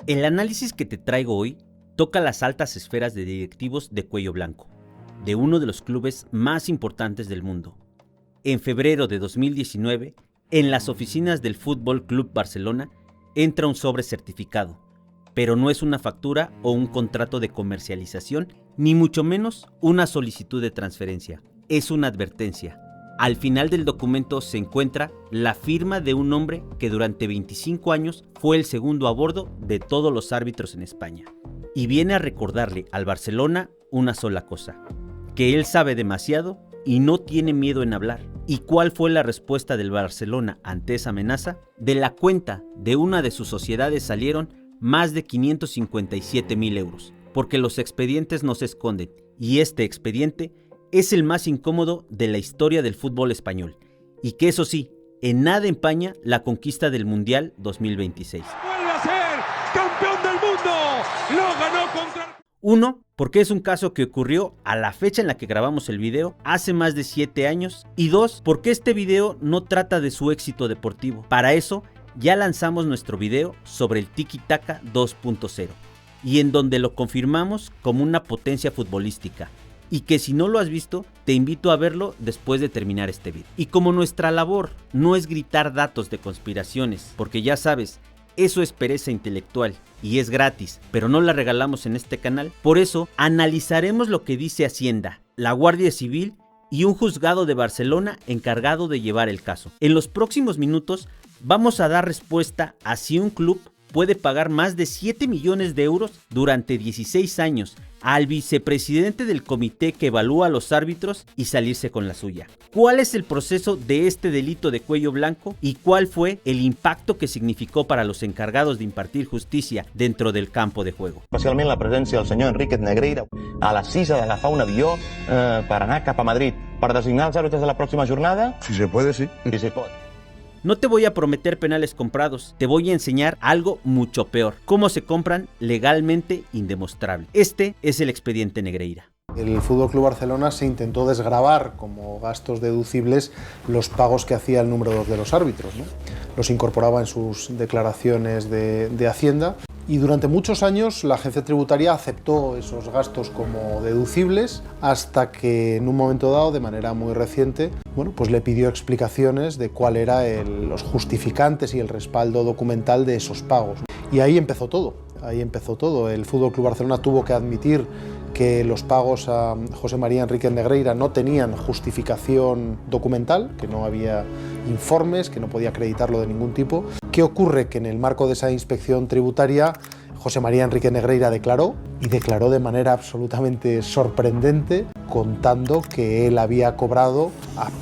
El análisis que te traigo hoy toca las altas esferas de directivos de cuello blanco, de uno de los clubes más importantes del mundo. En febrero de 2019, en las oficinas del Fútbol Club Barcelona, entra un sobre certificado, pero no es una factura o un contrato de comercialización, ni mucho menos una solicitud de transferencia. Es una advertencia. Al final del documento se encuentra la firma de un hombre que durante 25 años fue el segundo a bordo de todos los árbitros en España. Y viene a recordarle al Barcelona una sola cosa: que él sabe demasiado y no tiene miedo en hablar. ¿Y cuál fue la respuesta del Barcelona ante esa amenaza? De la cuenta de una de sus sociedades salieron más de 557,000 euros, porque los expedientes no se esconden, y este expediente es el más incómodo de la historia del fútbol español, y que eso sí, en nada empaña la conquista del Mundial 2026. ¡Vuelve a ser campeón del mundo! ¡Lo ganó contra... Uno, porque es un caso que ocurrió a la fecha en la que grabamos el video, hace más de 7 años. Y dos, porque este video no trata de su éxito deportivo. Para eso, ya lanzamos nuestro video sobre el Tiki Taka 2.0, y en donde lo confirmamos como una potencia futbolística. Y que si no lo has visto, te invito a verlo después de terminar este video. Y como nuestra labor no es gritar datos de conspiraciones, porque ya sabes, eso es pereza intelectual y es gratis, pero no la regalamos en este canal, por eso analizaremos lo que dice Hacienda, la Guardia Civil y un juzgado de Barcelona encargado de llevar el caso. En los próximos minutos vamos a dar respuesta a si un club puede pagar más de 7 millones de euros durante 16 años al vicepresidente del comité que evalúa a los árbitros y salirse con la suya. ¿Cuál es el proceso de este delito de cuello blanco y cuál fue el impacto que significó para los encargados de impartir justicia dentro del campo de juego? Especialment la presència del senyor Enríquez Negreira a les 6 ha d'agafar un avió per anar cap a Madrid per designar els àrbitres de la pròxima jornada? Si se puede, sí. Si se pot. No te voy a prometer penales comprados, te voy a enseñar algo mucho peor: cómo se compran legalmente indemostrable. Este es el expediente Negreira. El FC Barcelona se intentó desgravar como gastos deducibles los pagos que hacía el número 2 de los árbitros, ¿no? Los incorporaba en sus declaraciones de Hacienda. Y durante muchos años la agencia tributaria aceptó esos gastos como deducibles, hasta que en un momento dado, de manera muy reciente, pues le pidió explicaciones de cuál era los justificantes y el respaldo documental de esos pagos. Y ahí empezó todo. El FC Barcelona tuvo que admitir que los pagos a José María Enríquez Negreira no tenían justificación documental, que no había informes, que no podía acreditarlo de ningún tipo. ¿Qué ocurre? Que en el marco de esa inspección tributaria, José María Enríquez Negreira declaró de manera absolutamente sorprendente, contando que él había cobrado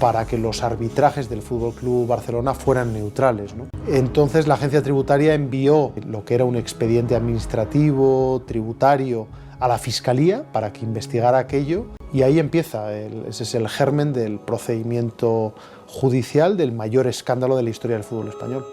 para que los arbitrajes del FC Barcelona fueran neutrales, ¿no? Entonces la agencia tributaria envió lo que era un expediente administrativo, tributario, a la Fiscalía para que investigara aquello, y ahí empieza, ese es el germen del procedimiento judicial del mayor escándalo de la historia del fútbol español.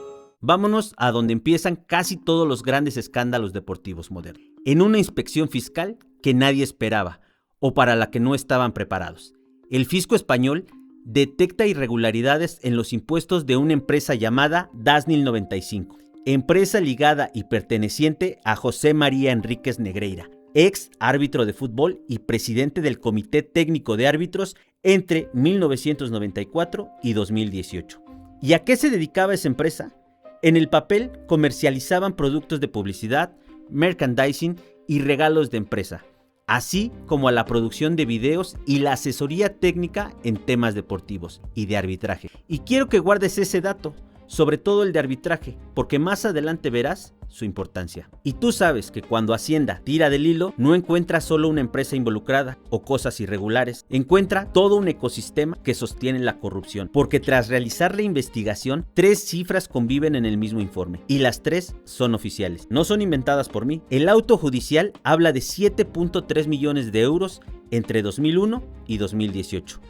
Vámonos a donde empiezan casi todos los grandes escándalos deportivos modernos, en una inspección fiscal que nadie esperaba o para la que no estaban preparados. El fisco español detecta irregularidades en los impuestos de una empresa llamada Dasnil 95, empresa ligada y perteneciente a José María Enríquez Negreira, ex árbitro de fútbol y presidente del Comité Técnico de Árbitros entre 1994 y 2018. ¿Y a qué se dedicaba esa empresa? En el papel comercializaban productos de publicidad, merchandising y regalos de empresa, así como a la producción de videos y la asesoría técnica en temas deportivos y de arbitraje. Y quiero que guardes ese dato, sobre todo el de arbitraje, porque más adelante verás su importancia. Y tú sabes que cuando Hacienda tira del hilo, no encuentra solo una empresa involucrada o cosas irregulares, encuentra todo un ecosistema que sostiene la corrupción, porque tras realizar la investigación, 3 cifras conviven en el mismo informe, y las 3 son oficiales, no son inventadas por mí. El auto judicial habla de 7.3 millones de euros entre 2001 y 2018,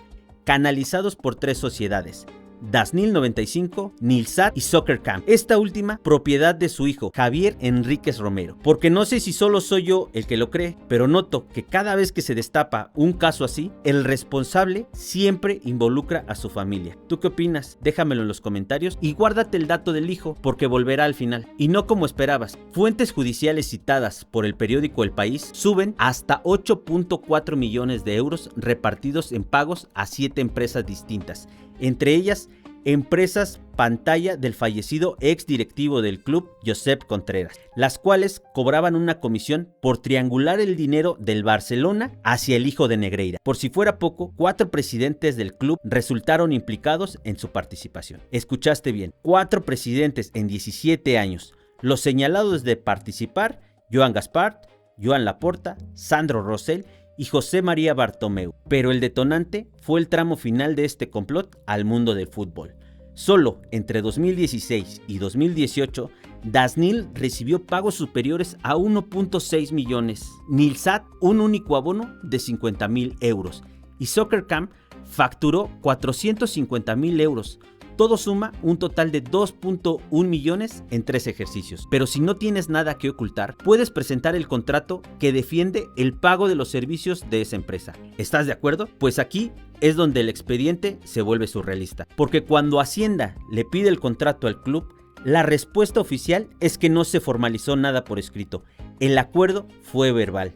canalizados por 3 sociedades: Dasnil 95, Nilsat y Soccer Camp, esta última propiedad de su hijo Javier Enríquez Romero. Porque no sé si solo soy yo el que lo cree, pero noto que cada vez que se destapa un caso así, el responsable siempre involucra a su familia. ¿Tú qué opinas? Déjamelo en los comentarios y guárdate el dato del hijo porque volverá al final. Y no como esperabas. Fuentes judiciales citadas por el periódico El País suben hasta 8.4 millones de euros repartidos en pagos a 7 empresas distintas. Entre ellas, empresas pantalla del fallecido ex directivo del club, Josep Contreras, las cuales cobraban una comisión por triangular el dinero del Barcelona hacia el hijo de Negreira. Por si fuera poco, 4 presidentes del club resultaron implicados en su participación. Escuchaste bien, 4 presidentes en 17 años. Los señalados de participar, Joan Gaspart, Joan Laporta, Sandro Rosell y José María Bartomeu, pero el detonante fue el tramo final de este complot al mundo del fútbol. Solo entre 2016 y 2018, Dasnil recibió pagos superiores a 1.6 millones, Nilsat un único abono de 50.000 euros y Soccer Camp facturó 450.000 euros. Todo suma un total de 2.1 millones en 3 ejercicios. Pero si no tienes nada que ocultar, puedes presentar el contrato que defiende el pago de los servicios de esa empresa. ¿Estás de acuerdo? Pues aquí es donde el expediente se vuelve surrealista. Porque cuando Hacienda le pide el contrato al club, la respuesta oficial es que no se formalizó nada por escrito. El acuerdo fue verbal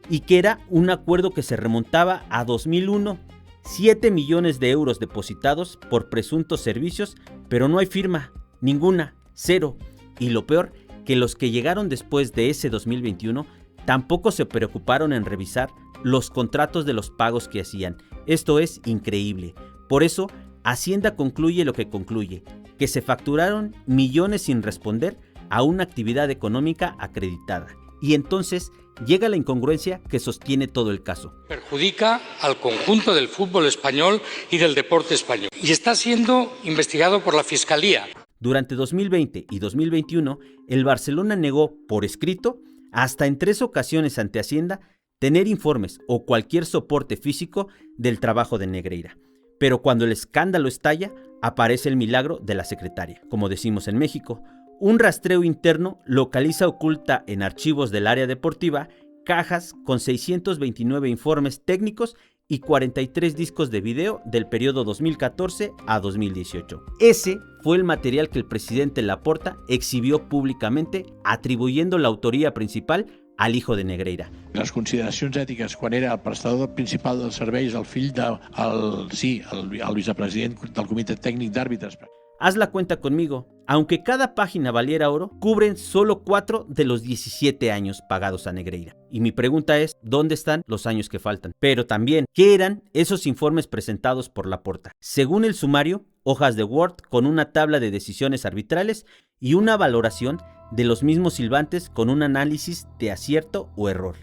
y que era un acuerdo que se remontaba a 2001. 7 millones de euros depositados por presuntos servicios, pero no hay firma, ninguna, cero. Y lo peor, que los que llegaron después de ese 2021 tampoco se preocuparon en revisar los contratos de los pagos que hacían. Esto es increíble. Por eso, Hacienda concluye lo que concluye, que se facturaron millones sin responder a una actividad económica acreditada. Y entonces llega la incongruencia que sostiene todo el caso. Perjudica al conjunto del fútbol español y del deporte español. Y está siendo investigado por la Fiscalía. Durante 2020 y 2021, el Barcelona negó por escrito, hasta en 3 ocasiones ante Hacienda, tener informes o cualquier soporte físico del trabajo de Negreira. Pero cuando el escándalo estalla, aparece el milagro de la secretaria, como decimos en México. Un rastreo interno localiza oculta en archivos del área deportiva cajas con 629 informes técnicos y 43 discos de video del periodo 2014 a 2018. Ese fue el material que el presidente Laporta exhibió públicamente, atribuyendo la autoría principal al hijo de Negreira. Les consideracions ètiques quan era el prestador principal dels serveis, el fill el vicepresident del comitè tècnic d'àrbitres. Haz la cuenta conmigo. Aunque cada página valiera oro, cubren solo 4 de los 17 años pagados a Negreira. Y mi pregunta es, ¿dónde están los años que faltan? Pero también, ¿qué eran esos informes presentados por Laporta? Según el sumario, hojas de Word con una tabla de decisiones arbitrales y una valoración de los mismos silbantes con un análisis de acierto o error.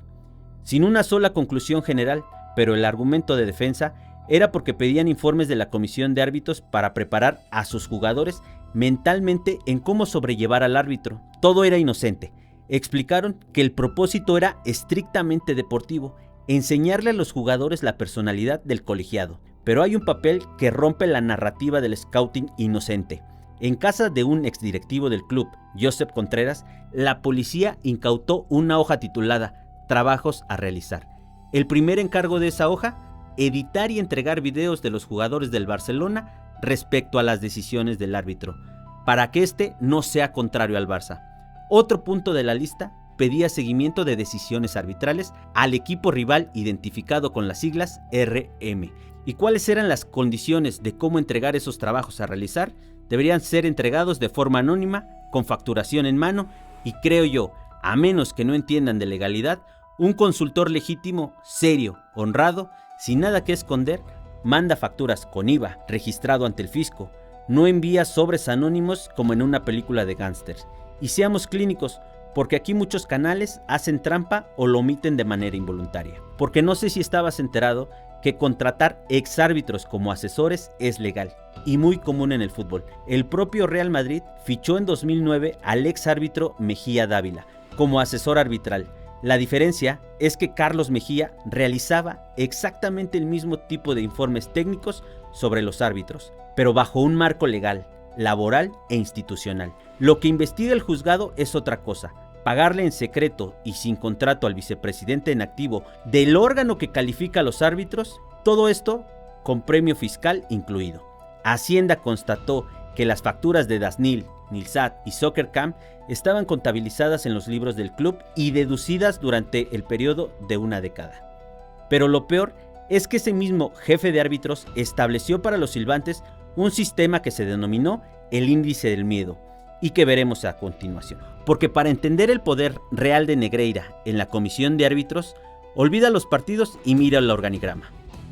Sin una sola conclusión general, pero el argumento de defensa era porque pedían informes de la comisión de árbitros para preparar a sus jugadores mentalmente en cómo sobrellevar al árbitro. Todo era inocente. Explicaron que el propósito era estrictamente deportivo, enseñarle a los jugadores la personalidad del colegiado. Pero hay un papel que rompe la narrativa del scouting inocente. En casa de un exdirectivo del club, Josep Contreras, la policía incautó una hoja titulada Trabajos a realizar. El primer encargo de esa hoja, editar y entregar videos de los jugadores del Barcelona respecto a las decisiones del árbitro, para que este no sea contrario al Barça. Otro punto de la lista pedía seguimiento de decisiones arbitrales al equipo rival identificado con las siglas RM. ¿Y cuáles eran las condiciones de cómo entregar esos trabajos a realizar? Deberían ser entregados de forma anónima, con facturación en mano y creo yo, a menos que no entiendan de legalidad, un consultor legítimo, serio, honrado, sin nada que esconder, manda facturas con IVA registrado ante el fisco, no envía sobres anónimos como en una película de gángsters. Y seamos clínicos, porque aquí muchos canales hacen trampa o lo omiten de manera involuntaria. Porque no sé si estabas enterado que contratar exárbitros como asesores es legal y muy común en el fútbol. El propio Real Madrid fichó en 2009 al exárbitro Mejía Dávila como asesor arbitral. La diferencia es que Carlos Mejía realizaba exactamente el mismo tipo de informes técnicos sobre los árbitros, pero bajo un marco legal, laboral e institucional. Lo que investiga el juzgado es otra cosa. Pagarle en secreto y sin contrato al vicepresidente en activo del órgano que califica a los árbitros, todo esto con premio fiscal incluido. Hacienda constató que las facturas de Dasnil, Nilsat y Soccercam estaban contabilizadas en los libros del club y deducidas durante el periodo de una década. Pero lo peor es que ese mismo jefe de árbitros estableció para los silbantes un sistema que se denominó el índice del miedo y que veremos a continuación. Porque para entender el poder real de Negreira en la comisión de árbitros, olvida los partidos y mira el organigrama.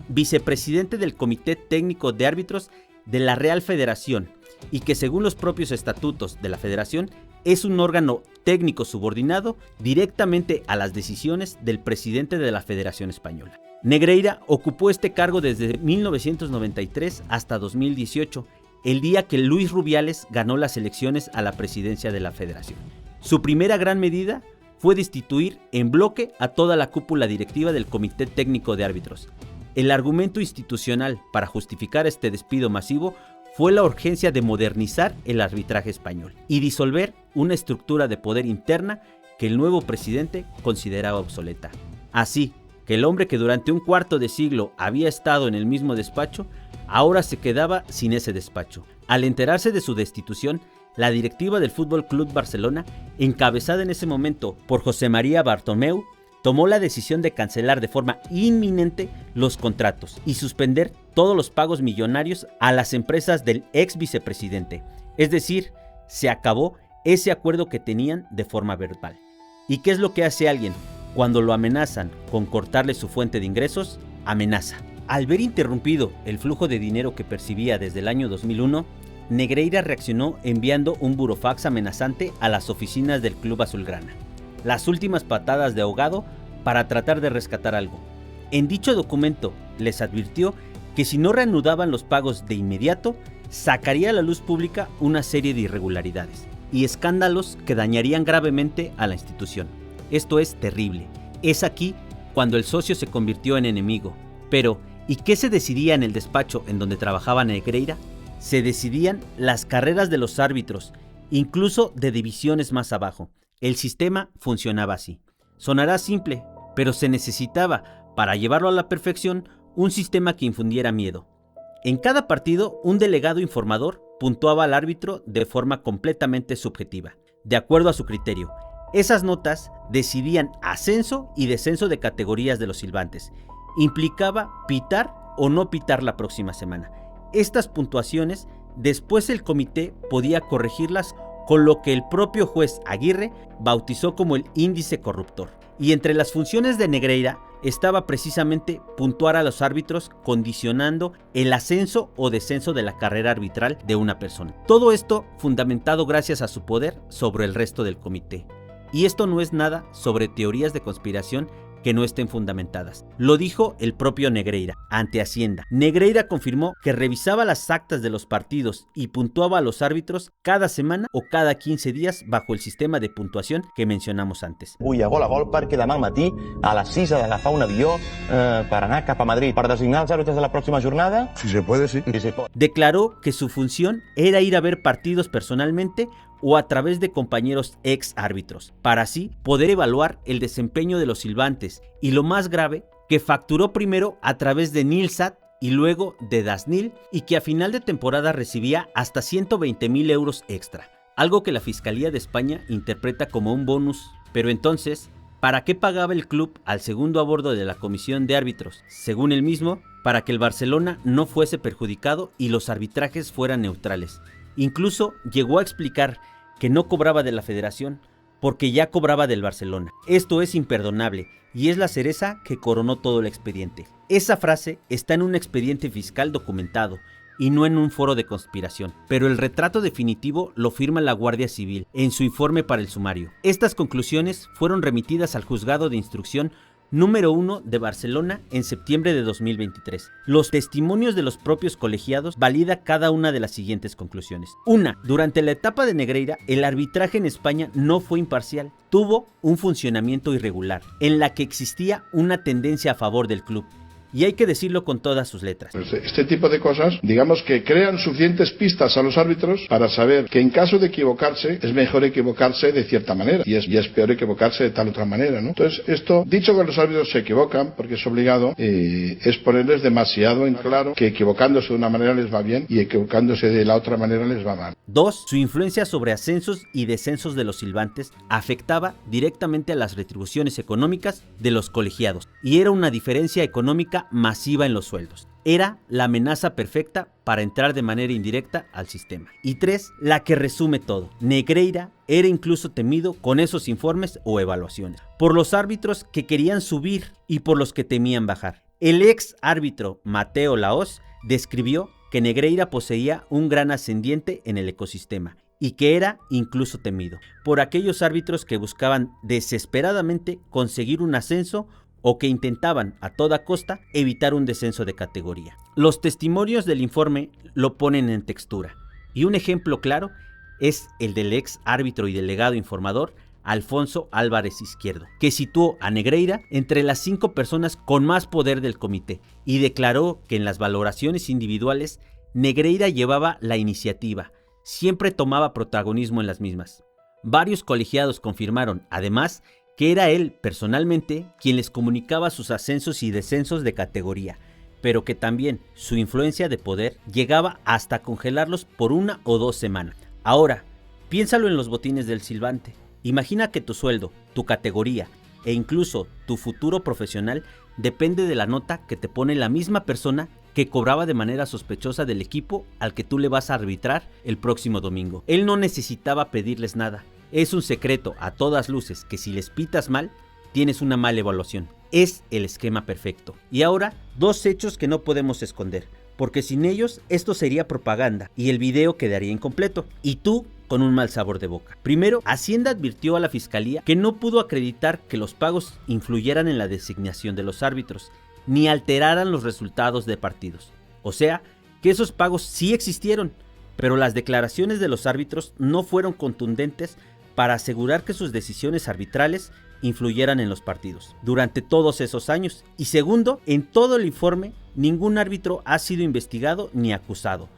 Vicepresidente del Comité Técnico de Árbitros de la Real Federación y que según los propios estatutos de la Federación es un órgano técnico subordinado directamente a las decisiones del presidente de la Federación Española. Negreira ocupó este cargo desde 1993 hasta 2018, el día que Luis Rubiales ganó las elecciones a la presidencia de la Federación. Su primera gran medida fue destituir en bloque a toda la cúpula directiva del Comité Técnico de Árbitros. El argumento institucional para justificar este despido masivo fue la urgencia de modernizar el arbitraje español y disolver una estructura de poder interna que el nuevo presidente consideraba obsoleta. Así que el hombre que durante un cuarto de siglo había estado en el mismo despacho, ahora se quedaba sin ese despacho. Al enterarse de su destitución, la directiva del Fútbol Club Barcelona, encabezada en ese momento por José María Bartomeu, tomó la decisión de cancelar de forma inminente los contratos y suspender todos los pagos millonarios a las empresas del ex vicepresidente. Es decir, se acabó ese acuerdo que tenían de forma verbal. ¿Y qué es lo que hace alguien cuando lo amenazan con cortarle su fuente de ingresos? Amenaza. Al ver interrumpido el flujo de dinero que percibía desde el año 2001, Negreira reaccionó enviando un burofax amenazante a las oficinas del Club Azulgrana. Las últimas patadas de ahogado para tratar de rescatar algo. En dicho documento les advirtió que si no reanudaban los pagos de inmediato, sacaría a la luz pública una serie de irregularidades y escándalos que dañarían gravemente a la institución. Esto es terrible. Es aquí cuando el socio se convirtió en enemigo. Pero, ¿y qué se decidía en el despacho en donde trabajaba Negreira? Se decidían las carreras de los árbitros, incluso de divisiones más abajo. El sistema funcionaba así. Sonará simple, pero se necesitaba, para llevarlo a la perfección, un sistema que infundiera miedo. En cada partido, un delegado informador puntuaba al árbitro de forma completamente subjetiva, de acuerdo a su criterio. Esas notas decidían ascenso y descenso de categorías de los silbantes. Implicaba pitar o no pitar la próxima semana. Estas puntuaciones, después el comité podía corregirlas con lo que el propio juez Aguirre bautizó como el índice corruptor. Y entre las funciones de Negreira estaba precisamente puntuar a los árbitros condicionando el ascenso o descenso de la carrera arbitral de una persona. Todo esto fundamentado gracias a su poder sobre el resto del comité. Y esto no es nada sobre teorías de conspiración que no estén fundamentadas. Lo dijo el propio Negreira ante Hacienda. Negreira confirmó que revisaba las actas de los partidos y puntuaba a los árbitros cada semana o cada 15 días bajo el sistema de puntuación que mencionamos antes. Avui a gol perquè demà al matí a les 6 ha d'agafar un avió per anar cap a Madrid per designar els àrbitres de la próxima jornada. Si se puede, sí. Si se pot. Declaró que su función era ir a ver partidos personalmente o a través de compañeros ex árbitros, para así poder evaluar el desempeño de los silbantes y lo más grave, que facturó primero a través de Nilsat y luego de Dasnil y que a final de temporada recibía hasta 120,000 euros extra, algo que la Fiscalía de España interpreta como un bonus. Pero entonces, ¿para qué pagaba el club al segundo a bordo de la comisión de árbitros? Según él mismo, para que el Barcelona no fuese perjudicado y los arbitrajes fueran neutrales. Incluso llegó a explicar que no cobraba de la Federación porque ya cobraba del Barcelona. Esto es imperdonable y es la cereza que coronó todo el expediente. Esa frase está en un expediente fiscal documentado y no en un foro de conspiración, pero el retrato definitivo lo firma la Guardia Civil en su informe para el sumario. Estas conclusiones fueron remitidas al Juzgado de Instrucción número 1 de Barcelona en septiembre de 2023. Los testimonios de los propios colegiados valida cada una de las siguientes conclusiones. 1. Durante la etapa de Negreira, el arbitraje en España no fue imparcial. Tuvo un funcionamiento irregular, en la que existía una tendencia a favor del club. Y hay que decirlo con todas sus letras. Este tipo de cosas, digamos que crean suficientes pistas a los árbitros para saber que en caso de equivocarse, es mejor equivocarse de cierta manera y es peor equivocarse de tal otra manera, ¿no? Entonces, esto, dicho que los árbitros se equivocan, porque es obligado, es ponerles demasiado en claro que equivocándose de una manera les va bien y equivocándose de la otra manera les va mal. 2. Su influencia sobre ascensos y descensos de los silbantes afectaba directamente a las retribuciones económicas de los colegiados y era una diferencia económica masiva en los sueldos. Era la amenaza perfecta para entrar de manera indirecta al sistema. Y 3. La que resume todo. Negreira era incluso temido con esos informes o evaluaciones, por los árbitros que querían subir y por los que temían bajar. El ex árbitro Mateo Laoz describió que Negreira poseía un gran ascendiente en el ecosistema y que era incluso temido por aquellos árbitros que buscaban desesperadamente conseguir un ascenso o que intentaban a toda costa evitar un descenso de categoría. Los testimonios del informe lo ponen en textura, y un ejemplo claro es el del ex árbitro y delegado informador Alfonso Álvarez Izquierdo, que situó a Negreira entre las 5 personas con más poder del comité y declaró que en las valoraciones individuales Negreira llevaba la iniciativa, siempre tomaba protagonismo en las mismas. Varios colegiados confirmaron, además, que era él personalmente quien les comunicaba sus ascensos y descensos de categoría, pero que también su influencia de poder llegaba hasta congelarlos por 1 o 2 semanas. Ahora, piénsalo en los botines del silbante. Imagina que tu sueldo, tu categoría e incluso tu futuro profesional depende de la nota que te pone la misma persona que cobraba de manera sospechosa del equipo al que tú le vas a arbitrar el próximo domingo. Él no necesitaba pedirles nada. Es un secreto a todas luces que si les pitas mal, tienes una mala evaluación. Es el esquema perfecto. Y ahora, 2 hechos que no podemos esconder, porque sin ellos esto sería propaganda y el video quedaría incompleto. Y tú con un mal sabor de boca. Primero, Hacienda advirtió a la Fiscalía que no pudo acreditar que los pagos influyeran en la designación de los árbitros, ni alteraran los resultados de partidos. O sea, que esos pagos sí existieron, pero las declaraciones de los árbitros no fueron contundentes para asegurar que sus decisiones arbitrales influyeran en los partidos durante todos esos años. Y segundo, en todo el informe, ningún árbitro ha sido investigado ni acusado.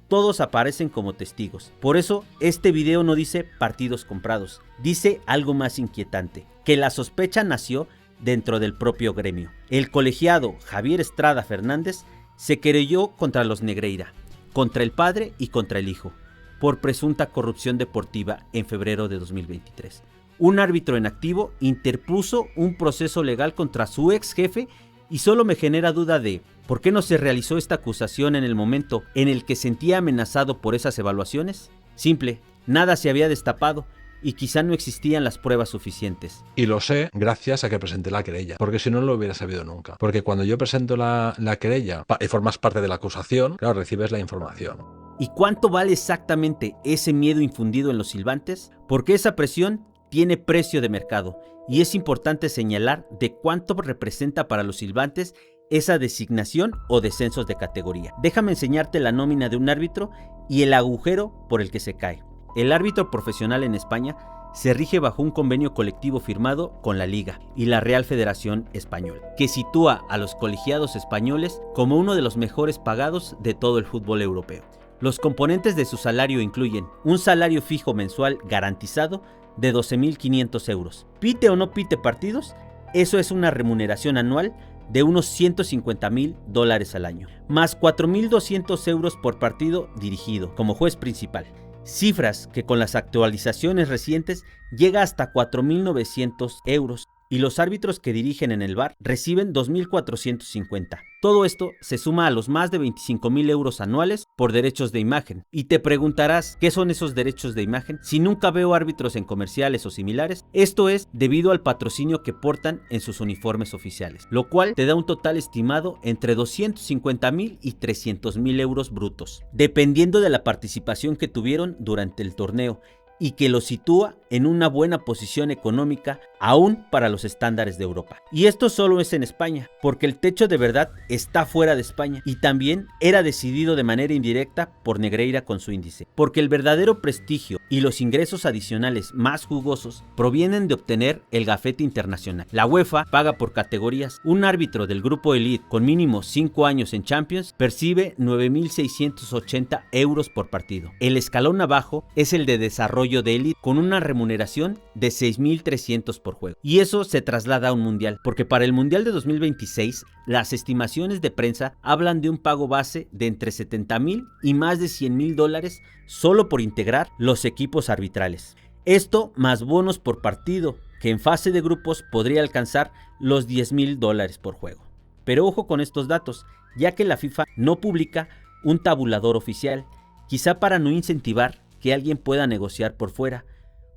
Todos aparecen como testigos. Por eso, este video no dice partidos comprados, dice algo más inquietante, que la sospecha nació dentro del propio gremio. El colegiado Javier Estrada Fernández se querelló contra los Negreira, contra el padre y contra el hijo, por presunta corrupción deportiva en febrero de 2023. Un árbitro en activo interpuso un proceso legal contra su ex jefe y solo me genera duda de ¿por qué no se realizó esta acusación en el momento en el que sentía amenazado por esas evaluaciones? Simple, nada se había destapado y quizá no existían las pruebas suficientes. Y lo sé gracias a que presenté la querella, porque si no, no lo hubiera sabido nunca. Porque cuando yo presento la querella y formas parte de la acusación, claro, recibes la información. ¿Y cuánto vale exactamente ese miedo infundido en los silbantes? Porque esa presión tiene precio de mercado y es importante señalar de cuánto representa para los silbantes esa designación o descensos de categoría. Déjame enseñarte la nómina de un árbitro y el agujero por el que se cae. El árbitro profesional en España se rige bajo un convenio colectivo firmado con la Liga y la Real Federación Española, que sitúa a los colegiados españoles como uno de los mejores pagados de todo el fútbol europeo. Los componentes de su salario incluyen un salario fijo mensual garantizado de 12.500 euros. Pite o no pite partidos, eso es una remuneración anual de unos $150,000 al año, más 4.200 euros por partido dirigido como juez principal. Cifras que con las actualizaciones recientes llega hasta 4.900 euros y los árbitros que dirigen en el VAR reciben 2.450. Todo esto se suma a los más de 25.000 euros anuales por derechos de imagen. Y te preguntarás, ¿qué son esos derechos de imagen? Si nunca veo árbitros en comerciales o similares, esto es debido al patrocinio que portan en sus uniformes oficiales, lo cual te da un total estimado entre 250.000 y 300.000 euros brutos, dependiendo de la participación que tuvieron durante el torneo y que lo sitúa en una buena posición económica aún para los estándares de Europa. Y esto solo es en España, porque el techo de verdad está fuera de España y también era decidido de manera indirecta por Negreira con su índice, porque el verdadero prestigio y los ingresos adicionales más jugosos provienen de obtener el gafete internacional. La UEFA paga por categorías. Un árbitro del grupo Elite con mínimo 5 años en Champions percibe 9.680 euros por partido. El escalón abajo es el de desarrollo de Elite con una remuneración de 6.300 por juego. Y eso se traslada a un mundial, porque para el mundial de 2026 las estimaciones de prensa hablan de un pago base de entre 70.000 y más de $100.000 solo por integrar los equipos arbitrales. Esto más bonos por partido, que en fase de grupos podría alcanzar los $10.000 por juego. Pero ojo con estos datos, ya que la FIFA no publica un tabulador oficial, quizá para no incentivar que alguien pueda negociar por fuera.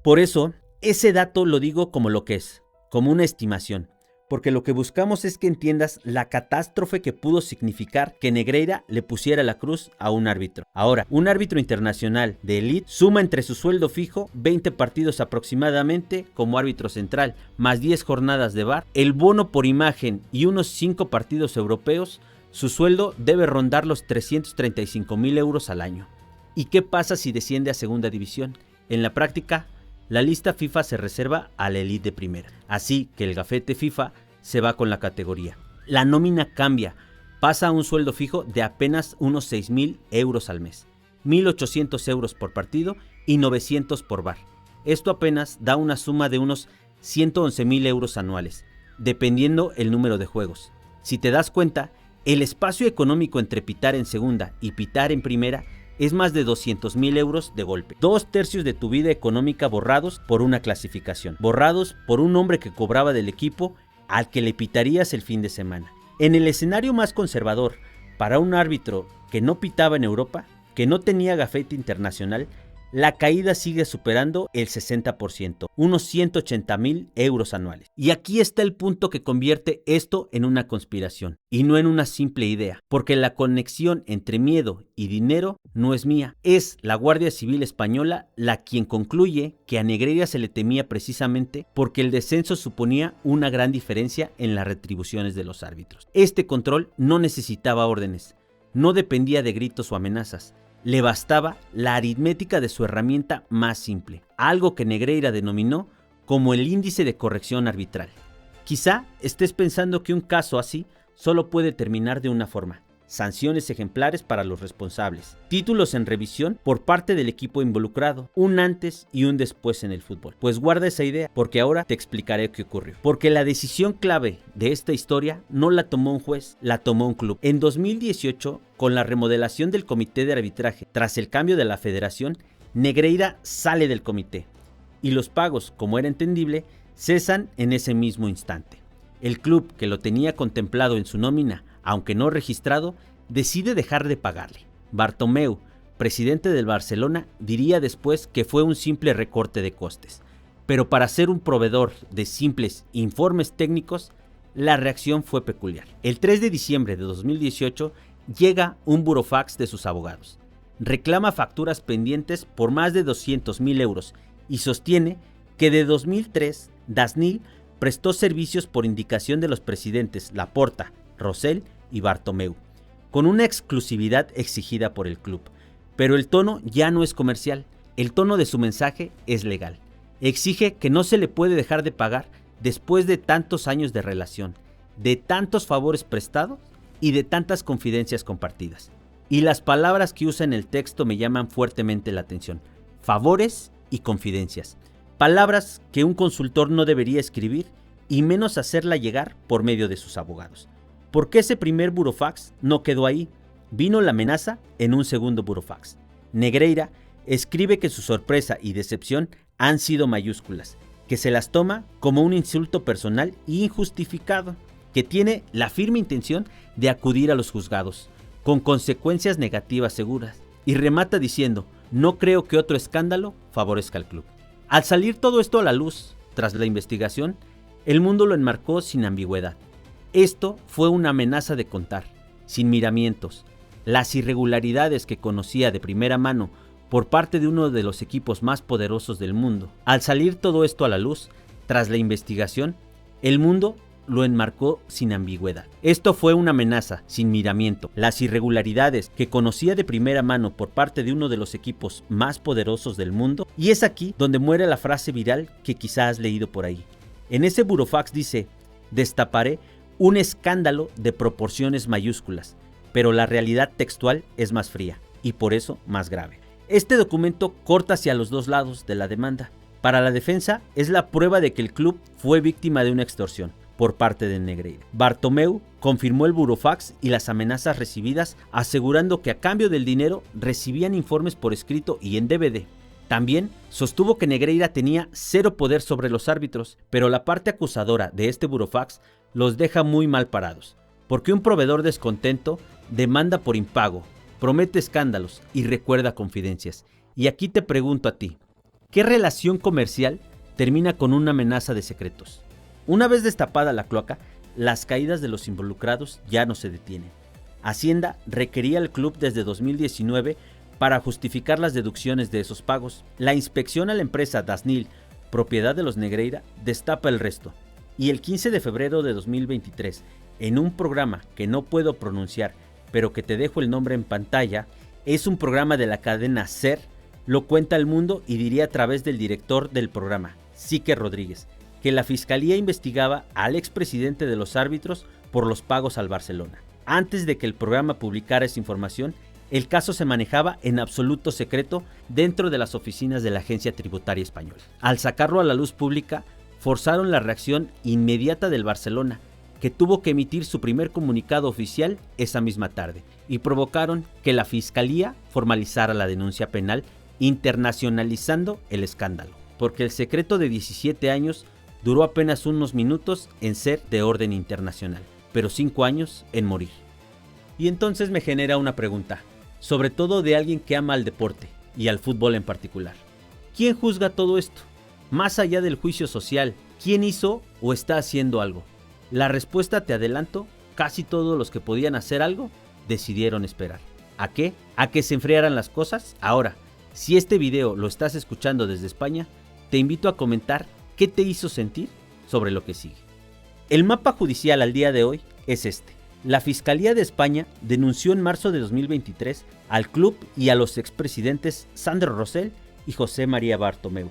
Por eso, ese dato lo digo como lo que es, como una estimación, porque lo que buscamos es que entiendas la catástrofe que pudo significar que Negreira le pusiera la cruz a un árbitro. Ahora, un árbitro internacional de Elite suma entre su sueldo fijo 20 partidos aproximadamente como árbitro central, más 10 jornadas de VAR, el bono por imagen y unos 5 partidos europeos. Su sueldo debe rondar los 335.000 euros al año. ¿Y qué pasa si desciende a segunda división? En la práctica, la lista FIFA se reserva a la Elite de primera, así que el gafete FIFA se va con la categoría. La nómina cambia, pasa a un sueldo fijo de apenas unos 6.000 euros al mes, 1.800 euros por partido y 900 por VAR. Esto apenas da una suma de unos 111.000 euros anuales, dependiendo el número de juegos. Si te das cuenta, el espacio económico entre pitar en segunda y pitar en primera es más de 200.000 euros de golpe. 2/3 de tu vida económica borrados por una clasificación, borrados por un hombre que cobraba del equipo al que le pitarías el fin de semana. En el escenario más conservador, para un árbitro que no pitaba en Europa, que no tenía gafete internacional, la caída sigue superando el 60%, unos 180.000 euros anuales. Y aquí está el punto que convierte esto en una conspiración, y no en una simple idea, porque la conexión entre miedo y dinero no es mía, es la Guardia Civil Española la quien concluye que a Negreira se le temía precisamente porque el descenso suponía una gran diferencia en las retribuciones de los árbitros. Este control no necesitaba órdenes, no dependía de gritos o amenazas. Le bastaba la aritmética de su herramienta más simple, algo que Negreira denominó como el índice de corrección arbitral. Quizá estés pensando que un caso así solo puede terminar de una forma: sanciones ejemplares para los responsables, títulos en revisión por parte del equipo involucrado, un antes y un después en el fútbol. Pues guarda esa idea, porque ahora te explicaré qué ocurrió. Porque la decisión clave de esta historia no la tomó un juez, la tomó un club. En 2018, con la remodelación del comité de arbitraje, tras el cambio de la federación, Negreira sale del comité y los pagos, como era entendible, cesan en ese mismo instante. El club, que lo tenía contemplado en su nómina, aunque no registrado, decide dejar de pagarle. Bartomeu, presidente del Barcelona, diría después que fue un simple recorte de costes. Pero para ser un proveedor de simples informes técnicos, la reacción fue peculiar. El 3 de diciembre de 2018 llega un burofax de sus abogados. Reclama facturas pendientes por más de 200.000 euros y sostiene que de 2003 Dasnil prestó servicios por indicación de los presidentes Laporta, Rosell y Bartomeu, con una exclusividad exigida por el club. Pero el tono ya no es comercial, el tono de su mensaje es legal. Exige que no se le puede dejar de pagar después de tantos años de relación, de tantos favores prestados y de tantas confidencias compartidas. Y las palabras que usa en el texto me llaman fuertemente la atención: favores y confidencias. Palabras que un consultor no debería escribir y menos hacerla llegar por medio de sus abogados. Porque ese primer burofax no quedó ahí, vino la amenaza en un segundo burofax. Negreira escribe que su sorpresa y decepción han sido mayúsculas, que se las toma como un insulto personal e injustificado, que tiene la firme intención de acudir a los juzgados, con consecuencias negativas seguras, y remata diciendo: no creo que otro escándalo favorezca al club. Al salir todo esto a la luz, tras la investigación, el mundo lo enmarcó sin ambigüedad. Esto fue una amenaza de contar, sin miramientos. Las irregularidades que conocía de primera mano por parte de uno de los equipos más poderosos del mundo. Al salir todo esto a la luz, tras la investigación, el mundo lo enmarcó sin ambigüedad. Esto fue una amenaza sin miramiento. Las irregularidades que conocía de primera mano por parte de uno de los equipos más poderosos del mundo, y es aquí donde muere la frase viral que quizás has leído por ahí. En ese burofax dice: destaparé un escándalo de proporciones mayúsculas, pero la realidad textual es más fría y por eso más grave. Este documento corta hacia los dos lados de la demanda. Para la defensa es la prueba de que el club fue víctima de una extorsión por parte de Negreira. Bartomeu confirmó el burofax y las amenazas recibidas, asegurando que a cambio del dinero recibían informes por escrito y en DVD. También sostuvo que Negreira tenía cero poder sobre los árbitros, pero la parte acusadora de este burofax los deja muy mal parados, porque un proveedor descontento demanda por impago, promete escándalos y recuerda confidencias. Y aquí te pregunto a ti, ¿qué relación comercial termina con una amenaza de secretos? Una vez destapada la cloaca, las caídas de los involucrados ya no se detienen. Hacienda requería al club desde 2019 para justificar las deducciones de esos pagos. La inspección a la empresa Dasnil, propiedad de los Negreira, destapa el resto. Y el 15 de febrero de 2023, en un programa que no puedo pronunciar, pero que te dejo el nombre en pantalla, es un programa de la cadena SER, lo cuenta El Mundo y diría a través del director del programa, Sique Rodríguez, que la fiscalía investigaba al expresidente de los árbitros por los pagos al Barcelona. Antes de que el programa publicara esa información, el caso se manejaba en absoluto secreto dentro de las oficinas de la Agencia Tributaria Española. Al sacarlo a la luz pública, forzaron la reacción inmediata del Barcelona, que tuvo que emitir su primer comunicado oficial esa misma tarde, y provocaron que la fiscalía formalizara la denuncia penal internacionalizando el escándalo, porque el secreto de 17 años duró apenas unos minutos en ser de orden internacional, pero 5 años en morir. Y entonces me genera una pregunta, sobre todo de alguien que ama al deporte y al fútbol en particular. ¿Quién juzga todo esto? Más allá del juicio social, ¿quién hizo o está haciendo algo? La respuesta, te adelanto, casi todos los que podían hacer algo decidieron esperar. ¿A qué? ¿A que se enfriaran las cosas? Ahora, si este video lo estás escuchando desde España, te invito a comentar qué te hizo sentir sobre lo que sigue. El mapa judicial al día de hoy es este. La Fiscalía de España denunció en marzo de 2023 al club y a los expresidentes Sandro Rosell y José María Bartomeu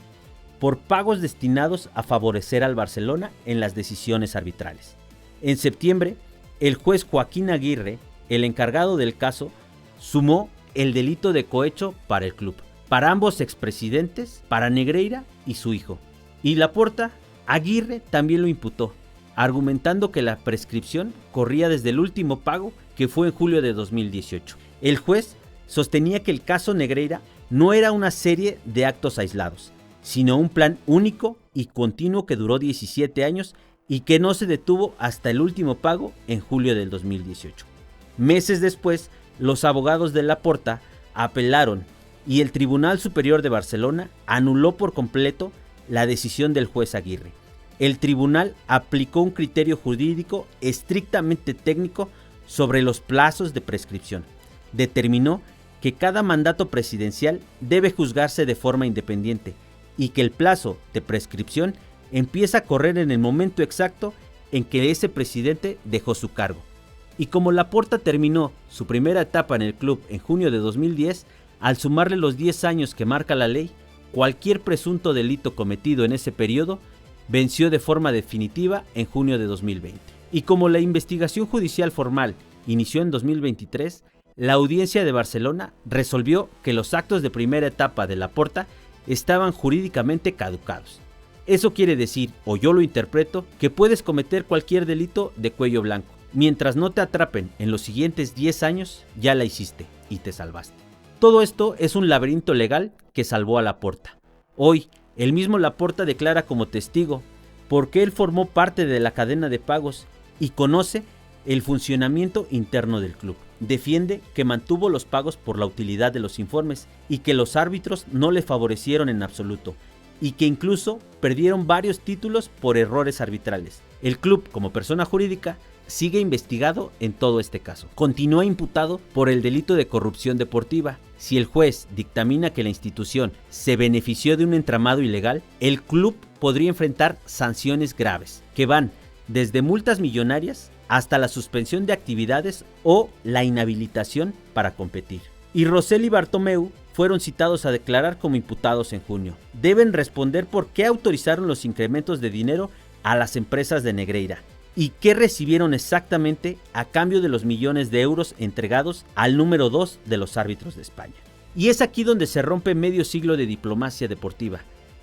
por pagos destinados a favorecer al Barcelona en las decisiones arbitrales. En septiembre, el juez Joaquín Aguirre, el encargado del caso, sumó el delito de cohecho para el club, para ambos expresidentes, para Negreira y su hijo. Y Laporta, Aguirre también lo imputó, argumentando que la prescripción corría desde el último pago, que fue en julio de 2018. El juez sostenía que el caso Negreira no era una serie de actos aislados, sino un plan único y continuo que duró 17 años y que no se detuvo hasta el último pago en julio del 2018. Meses después, los abogados de Laporta apelaron y el Tribunal Superior de Barcelona anuló por completo la decisión del juez Aguirre. El tribunal aplicó un criterio jurídico estrictamente técnico sobre los plazos de prescripción. Determinó que cada mandato presidencial debe juzgarse de forma independiente y que el plazo de prescripción empieza a correr en el momento exacto en que ese presidente dejó su cargo. Y como Laporta terminó su primera etapa en el club en junio de 2010, al sumarle los 10 años que marca la ley, cualquier presunto delito cometido en ese periodo venció de forma definitiva en junio de 2020. Y como la investigación judicial formal inició en 2023, la audiencia de Barcelona resolvió que los actos de primera etapa de Laporta estaban jurídicamente caducados. Eso quiere decir, o yo lo interpreto, que puedes cometer cualquier delito de cuello blanco. Mientras no te atrapen en los siguientes 10 años, ya la hiciste y te salvaste. Todo esto es un laberinto legal que salvó a Laporta. Hoy, el mismo Laporta declara como testigo porque él formó parte de la cadena de pagos y conoce el funcionamiento interno del club. Defiende que mantuvo los pagos por la utilidad de los informes y que los árbitros no le favorecieron en absoluto y que incluso perdieron varios títulos por errores arbitrales. El club, como persona jurídica, sigue investigado en todo este caso. Continúa imputado por el delito de corrupción deportiva. Si el juez dictamina que la institución se benefició de un entramado ilegal, el club podría enfrentar sanciones graves, que van desde multas millonarias hasta la suspensión de actividades o la inhabilitación para competir. Y Rosell y Bartomeu fueron citados a declarar como imputados en junio. Deben responder por qué autorizaron los incrementos de dinero a las empresas de Negreira y qué recibieron exactamente a cambio de los millones de euros entregados al número 2 de los árbitros de España. Y es aquí donde se rompe medio siglo de diplomacia deportiva.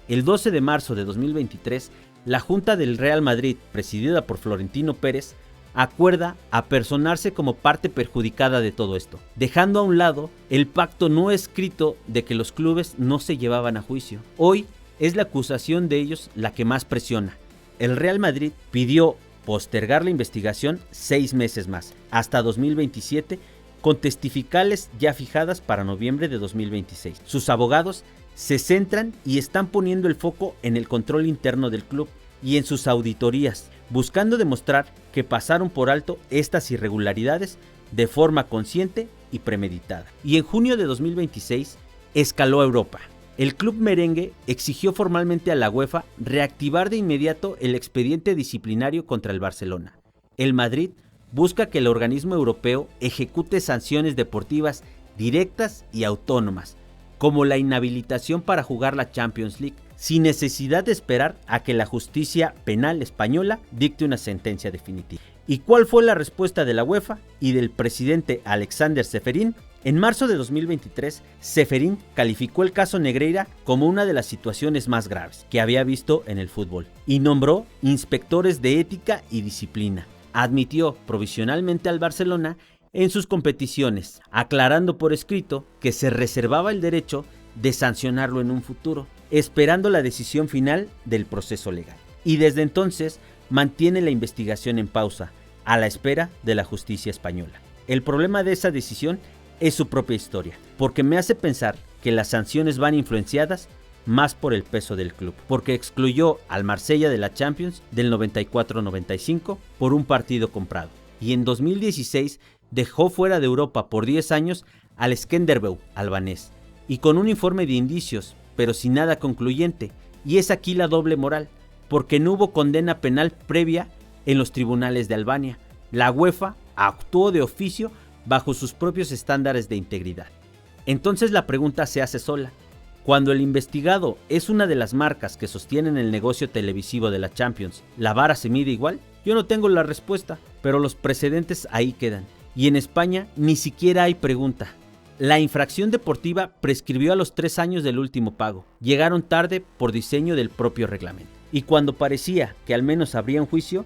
El 12 de marzo de 2023, la Junta del Real Madrid, presidida por Florentino Pérez, acuerda apersonarse como parte perjudicada de todo esto, dejando a un lado el pacto no escrito de que los clubes no se llevaban a juicio. Hoy es la acusación de ellos la que más presiona. El Real Madrid pidió postergar la investigación 6 meses más, hasta 2027, con testificales ya fijadas para noviembre de 2026. Sus abogados se centran y están poniendo el foco en el control interno del club y en sus auditorías, buscando demostrar que pasaron por alto estas irregularidades de forma consciente y premeditada. Y en junio de 2026 escaló a Europa. El club merengue exigió formalmente a la UEFA reactivar de inmediato el expediente disciplinario contra el Barcelona. El Madrid busca que el organismo europeo ejecute sanciones deportivas directas y autónomas, como la inhabilitación para jugar la Champions League, sin necesidad de esperar a que la justicia penal española dicte una sentencia definitiva. ¿Y cuál fue la respuesta de la UEFA y del presidente Alexander Čeferin? En marzo de 2023, Čeferin calificó el caso Negreira como una de las situaciones más graves que había visto en el fútbol y nombró inspectores de ética y disciplina. Admitió provisionalmente al Barcelona en sus competiciones, aclarando por escrito que se reservaba el derecho de sancionarlo en un futuro, esperando la decisión final del proceso legal. Y desde entonces mantiene la investigación en pausa, a la espera de la justicia española. El problema de esa decisión es su propia historia, porque me hace pensar que las sanciones van influenciadas más por el peso del club, porque excluyó al Marsella de la Champions del 94-95 por un partido comprado, y en 2016 dejó fuera de Europa por 10 años al Skanderbeu albanés, y con un informe de indicios, pero sin nada concluyente, y es aquí la doble moral, porque no hubo condena penal previa en los tribunales de Albania. La UEFA actuó de oficio bajo sus propios estándares de integridad. Entonces la pregunta se hace sola. Cuando el investigado es una de las marcas que sostienen el negocio televisivo de la Champions, ¿la vara se mide igual? Yo no tengo la respuesta, pero los precedentes ahí quedan. Y en España ni siquiera hay pregunta. La infracción deportiva prescribió a los 3 años del último pago. Llegaron tarde por diseño del propio reglamento. Y cuando parecía que al menos habría un juicio,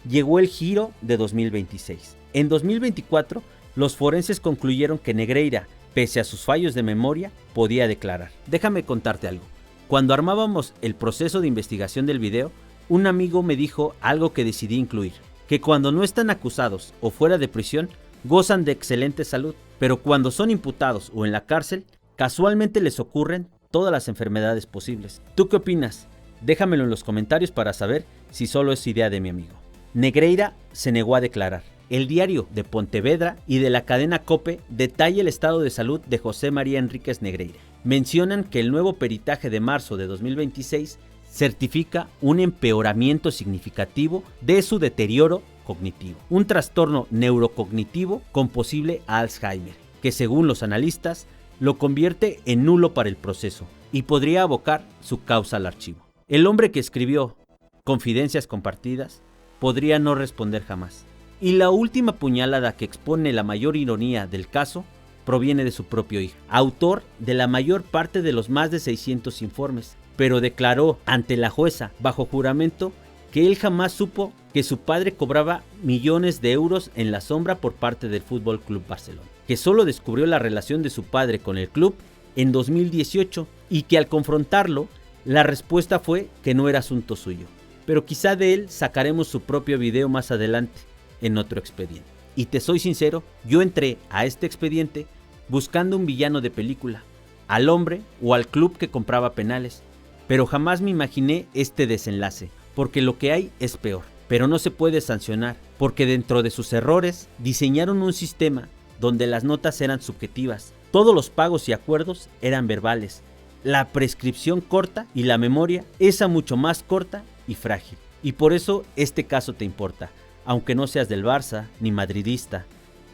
llegó el giro de 2026. En 2024, los forenses concluyeron que Negreira, pese a sus fallos de memoria, podía declarar. Déjame contarte algo. Cuando armábamos el proceso de investigación del video, un amigo me dijo algo que decidí incluir, que cuando no están acusados o fuera de prisión, gozan de excelente salud, pero cuando son imputados o en la cárcel, casualmente les ocurren todas las enfermedades posibles. ¿Tú qué opinas? Déjamelo en los comentarios para saber si solo es idea de mi amigo. Negreira se negó a declarar. El diario de Pontevedra y de la cadena COPE detalla el estado de salud de José María Enríquez Negreira. Mencionan que el nuevo peritaje de marzo de 2026 certifica un empeoramiento significativo de su deterioro cognitivo, un trastorno neurocognitivo con posible Alzheimer, que según los analistas lo convierte en nulo para el proceso y podría abocar su causa al archivo. El hombre que escribió Confidencias compartidas podría no responder jamás. Y la última puñalada que expone la mayor ironía del caso proviene de su propio hijo, autor de la mayor parte de los más de 600 informes, pero declaró ante la jueza bajo juramento que él jamás supo que su padre cobraba millones de euros en la sombra por parte del Fútbol Club Barcelona, que solo descubrió la relación de su padre con el club en 2018 y que al confrontarlo, la respuesta fue que no era asunto suyo. Pero quizá de él sacaremos su propio video más adelante en otro expediente. Y te soy sincero, yo entré a este expediente buscando un villano de película, al hombre o al club que compraba penales, pero jamás me imaginé este desenlace, porque lo que hay es peor. pero no se puede sancionar, porque dentro de sus errores diseñaron un sistema donde las notas eran subjetivas, todos los pagos y acuerdos eran verbales, la prescripción corta y la memoria esa mucho más corta y frágil. Y por eso este caso te importa, aunque no seas del Barça ni madridista,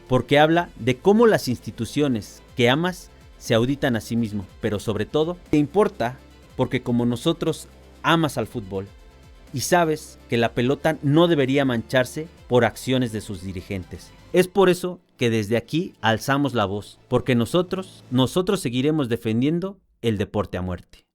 porque habla de cómo las instituciones que amas se auditan a sí mismo, pero sobre todo te importa porque como nosotros amas al fútbol y sabes que la pelota no debería mancharse por acciones de sus dirigentes. Es por eso que desde aquí alzamos la voz, porque nosotros seguiremos defendiendo el deporte a muerte.